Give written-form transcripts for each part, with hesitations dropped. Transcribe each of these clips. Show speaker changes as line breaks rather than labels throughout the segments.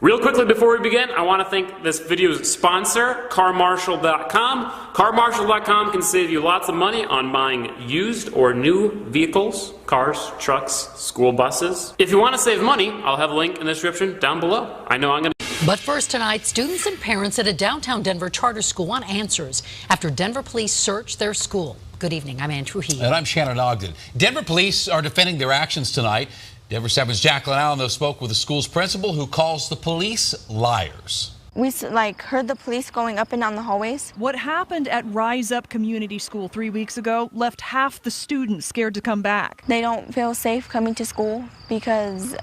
Real quickly before we begin, I want to thank this video's sponsor, carmarshal.com. Carmarshal.com can save you lots of money on buying used or new vehicles, cars, trucks, school buses. If you want to save money, I'll have a link in the description down below. I know I'm going to...
But first tonight, students and parents at a downtown Denver charter school want answers after Denver police searched their school. Good evening, I'm Andrew Heath.
And I'm Shannon Ogden. Denver police are defending their actions tonight. Denver 7's Jacqueline Allen, though, spoke with the school's principal, who calls the police liars.
We heard the police going up and down the hallways.
What happened at Rise Up Community School 3 weeks ago left half the students scared to come back.
They don't feel safe coming to school because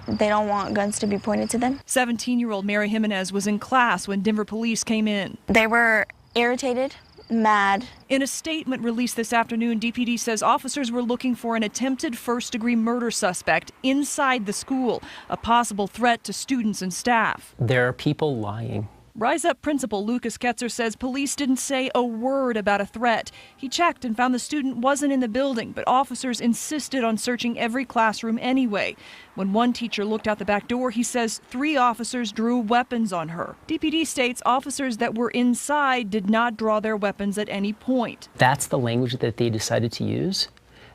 they don't want guns to be pointed to them.
17-year-old Mary Haymans was in class when Denver police came in.
They were irritated, mad.
In a statement released this afternoon, DPD says officers were looking for an attempted first-degree murder suspect inside the school, a possible threat to students and staff.
There are people lying.
Rise Up principal Lucas Ketzer says police didn't say a word about a threat. He checked and found the student wasn't in the building, but officers insisted on searching every classroom anyway. When one teacher looked out the back door, he says 3 officers drew weapons on her. DPD states officers that were inside did not draw their weapons at any point.
That's the language that they decided to use,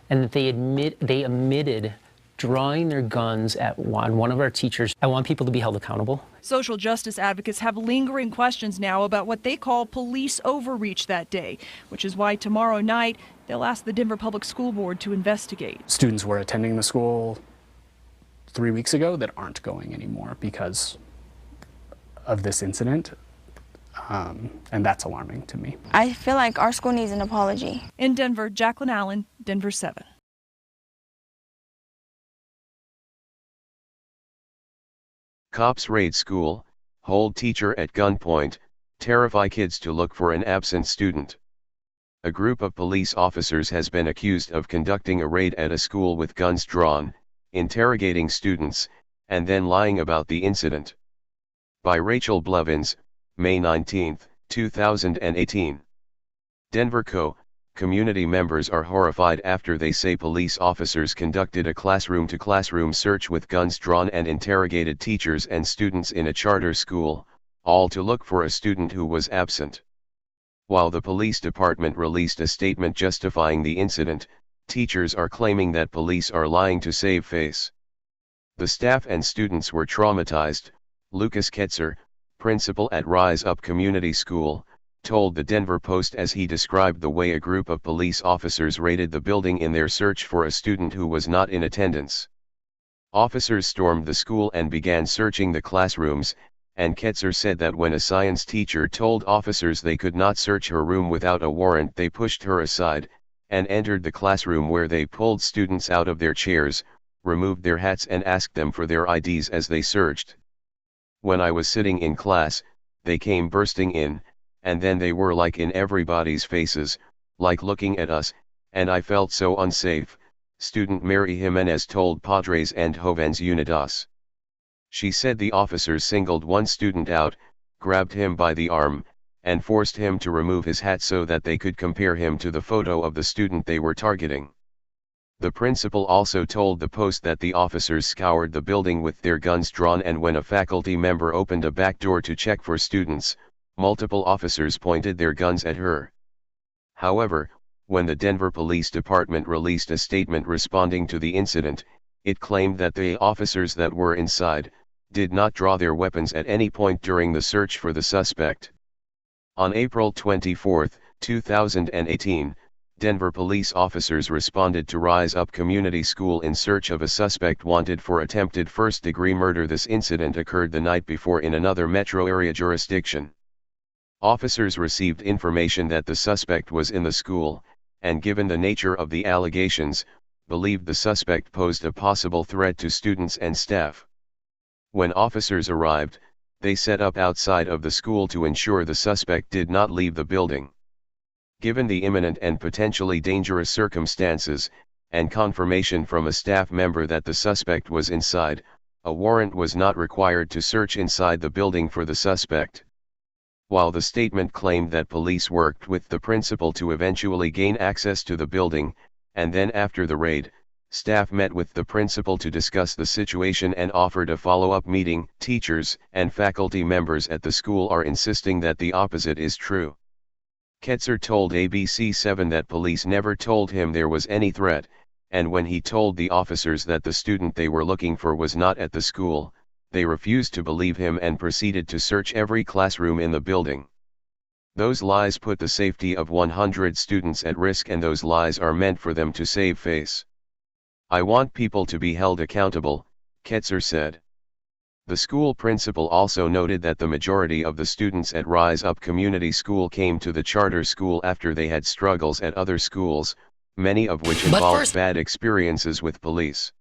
and that they omitted drawing their guns at one of our teachers. I want people to be held accountable.
Social justice advocates have lingering questions now about what they call police overreach that day, which is why tomorrow night they'll ask the Denver Public School Board to investigate.
Students were attending the school 3 weeks ago that aren't going anymore because of this incident, and that's alarming to me.
I feel like our school needs an apology.
In Denver, Jacqueline Allen, Denver 7.
Cops raid school, hold teacher at gunpoint, terrify kids to look for an absent student. A group of police officers has been accused of conducting a raid at a school with guns drawn, interrogating students, and then lying about the incident. By Rachel Blevins, May 19, 2018. Denver community members are horrified after they say police officers conducted a classroom-to-classroom search with guns drawn and interrogated teachers and students in a charter school, all to look for a student who was absent. While the police department released a statement justifying the incident, teachers are claiming that police are lying to save face. The staff and students were traumatized. Lucas Ketzer, principal at Rise Up Community School, told the Denver Post as he described the way a group of police officers raided the building in their search for a student who was not in attendance. Officers stormed the school and began searching the classrooms, and Ketzer said that when a science teacher told officers they could not search her room without a warrant, they pushed her aside, and entered the classroom, where they pulled students out of their chairs, removed their hats and asked them for their IDs as they searched. When I was sitting in class, they came bursting in, and then they were like in everybody's faces, like looking at us, and I felt so unsafe, student Mary Haymans told Padres and Jóvenes Unidos. She said the officers singled one student out, grabbed him by the arm, and forced him to remove his hat so that they could compare him to the photo of the student they were targeting. The principal also told the Post that the officers scoured the building with their guns drawn, and when a faculty member opened a back door to check for students, multiple officers pointed their guns at her. However, when the Denver Police Department released a statement responding to the incident, it claimed that the officers that were inside did not draw their weapons at any point during the search for the suspect. On April 24, 2018, Denver police officers responded to Rise Up Community School in search of a suspect wanted for attempted first-degree murder. This incident occurred the night before in another metro area jurisdiction. Officers received information that the suspect was in the school, and given the nature of the allegations, believed the suspect posed a possible threat to students and staff. When officers arrived, they set up outside of the school to ensure the suspect did not leave the building. Given the imminent and potentially dangerous circumstances, and confirmation from a staff member that the suspect was inside, a warrant was not required to search inside the building for the suspect. While the statement claimed that police worked with the principal to eventually gain access to the building, and then after the raid, Staff met with the principal to discuss the situation and offered a follow-up meeting. Teachers and faculty members at the school are insisting that the opposite is true. Ketzer told ABC7 that police never told him there was any threat, and when he told the officers that the student they were looking for was not at the school, they refused to believe him and proceeded to search every classroom in the building. Those lies put the safety of 100 students at risk, and those lies are meant for them to save face. I want people to be held accountable, Ketzer said. The school principal also noted that the majority of the students at Rise Up Community School came to the charter school after they had struggles at other schools, many of which involved bad experiences with police.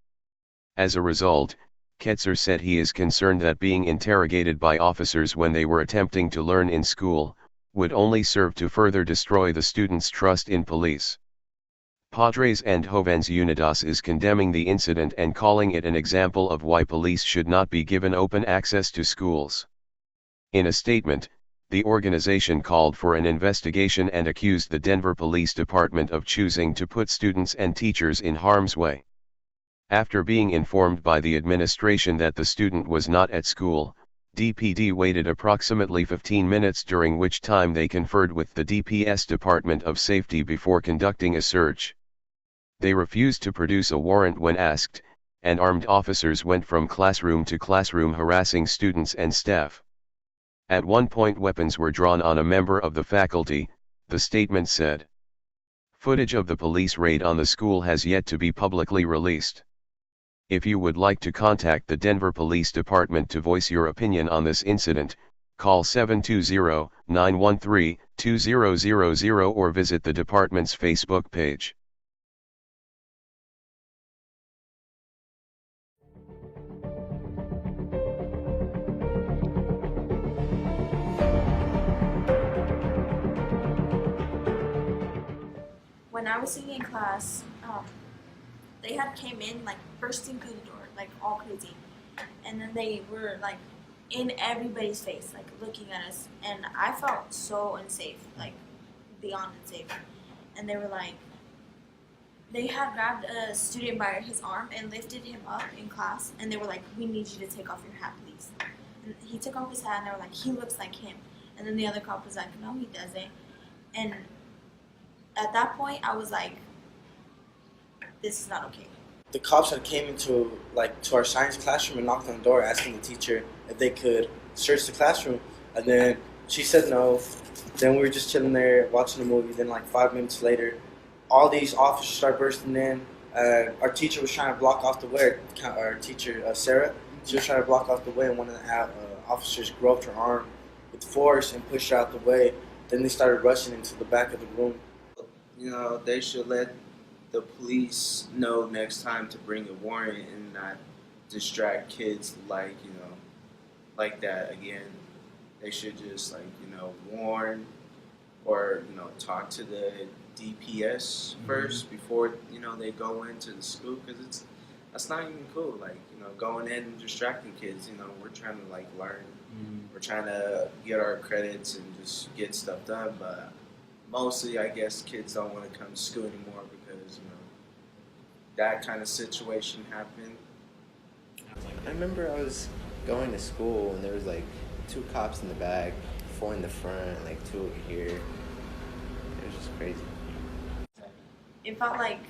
As a result, Ketzer said he is concerned that being interrogated by officers when they were attempting to learn in school would only serve to further destroy the students' trust in police. Padres and Jóvenes Unidos is condemning the incident and calling it an example of why police should not be given open access to schools. In a statement, the organization called for an investigation and accused the Denver Police Department of choosing to put students and teachers in harm's way. After being informed by the administration that the student was not at school, DPD waited approximately 15 minutes, during which time they conferred with the DPS Department of Safety before conducting a search. They refused to produce a warrant when asked, and armed officers went from classroom to classroom harassing students and staff. At one point weapons were drawn on a member of the faculty, the statement said. Footage of the police raid on the school has yet to be publicly released. If you would like to contact the Denver Police Department to voice your opinion on this incident, call 720-913-2000 or visit the department's Facebook page.
When I was singing in class, they had came in like bursting through the door, like all crazy, and then they were like in everybody's face, like looking at us, and I felt so unsafe, like beyond unsafe. And they were like, they had grabbed a student by his arm and lifted him up in class, and they were like, "We need you to take off your hat, please." And he took off his hat, and they were like, "He looks like him." And then the other cop was like, "No, he doesn't." And at that point, I was like, this is not okay.
The cops had came into to our science classroom and knocked on the door asking the teacher if they could search the classroom, and then she said no. Then we were just chilling there watching a movie. Then like 5 minutes later, all these officers start bursting in. Our teacher was trying to block off the way. Our teacher, Sarah, she was trying to block off the way, and one of the officers groped her arm with force and pushed her out the way. Then they started rushing into the back of the room.
You know, they should let the police know next time to bring a warrant and not distract kids like that again. They should just warn or talk to the DPS first before they go into the school, because that's not even cool. Going in and distracting kids. We're trying to learn. We're trying to get our credits and just get stuff done, but mostly, I guess, kids don't want to come to school anymore because, that kind of situation happened.
I remember I was going to school and there was 2 cops in the back, 4 in the front, 2 over here. It was just crazy.
It felt like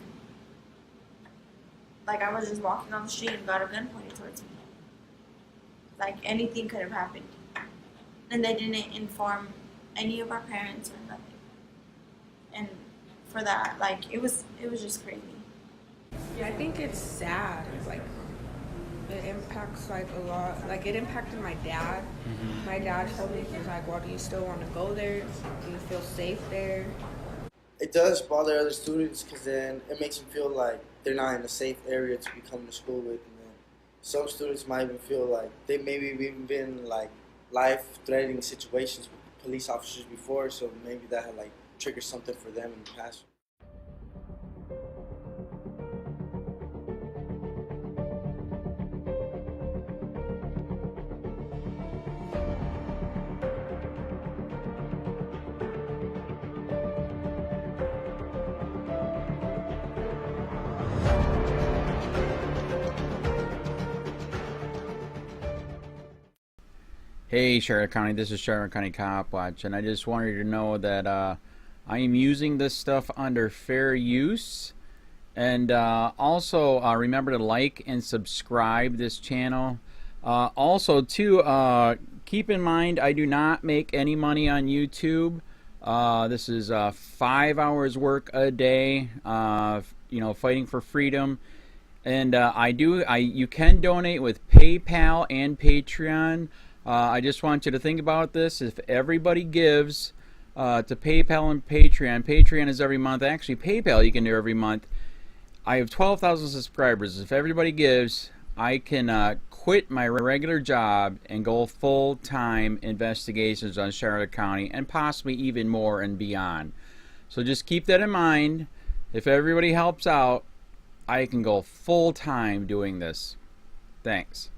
I was just walking on the street and got a gun pointed towards me. Anything could have happened. And they didn't inform any of our parents or nothing. And for that, it was just crazy.
Yeah, I think it's sad. It impacts a lot. It impacted my dad. My dad told me, he was like, "Well, do you still want to go there? Do you feel safe there?"
It does bother other students because then it makes them feel like they're not in a safe area to be coming to school with. And then some students might even feel like they maybe even been in life-threatening situations with police officers before, so maybe that had triggered something for them in the past.
Hey Charlotte County, this is Charlotte County COPWATCH, and I just wanted you to know that I am using this stuff under fair use. And also remember to like and subscribe this channel. Also too, keep in mind I do not make any money on YouTube. This is 5 hours work a day, you know, fighting for freedom. And you can donate with PayPal and Patreon. I just want you to think about this. If everybody gives to PayPal and Patreon, Patreon is every month. Actually, PayPal you can do every month. I have 12,000 subscribers. If everybody gives, I can quit my regular job and go full-time investigations on Charlotte County and possibly even more and beyond. So just keep that in mind. If everybody helps out, I can go full-time doing this. Thanks.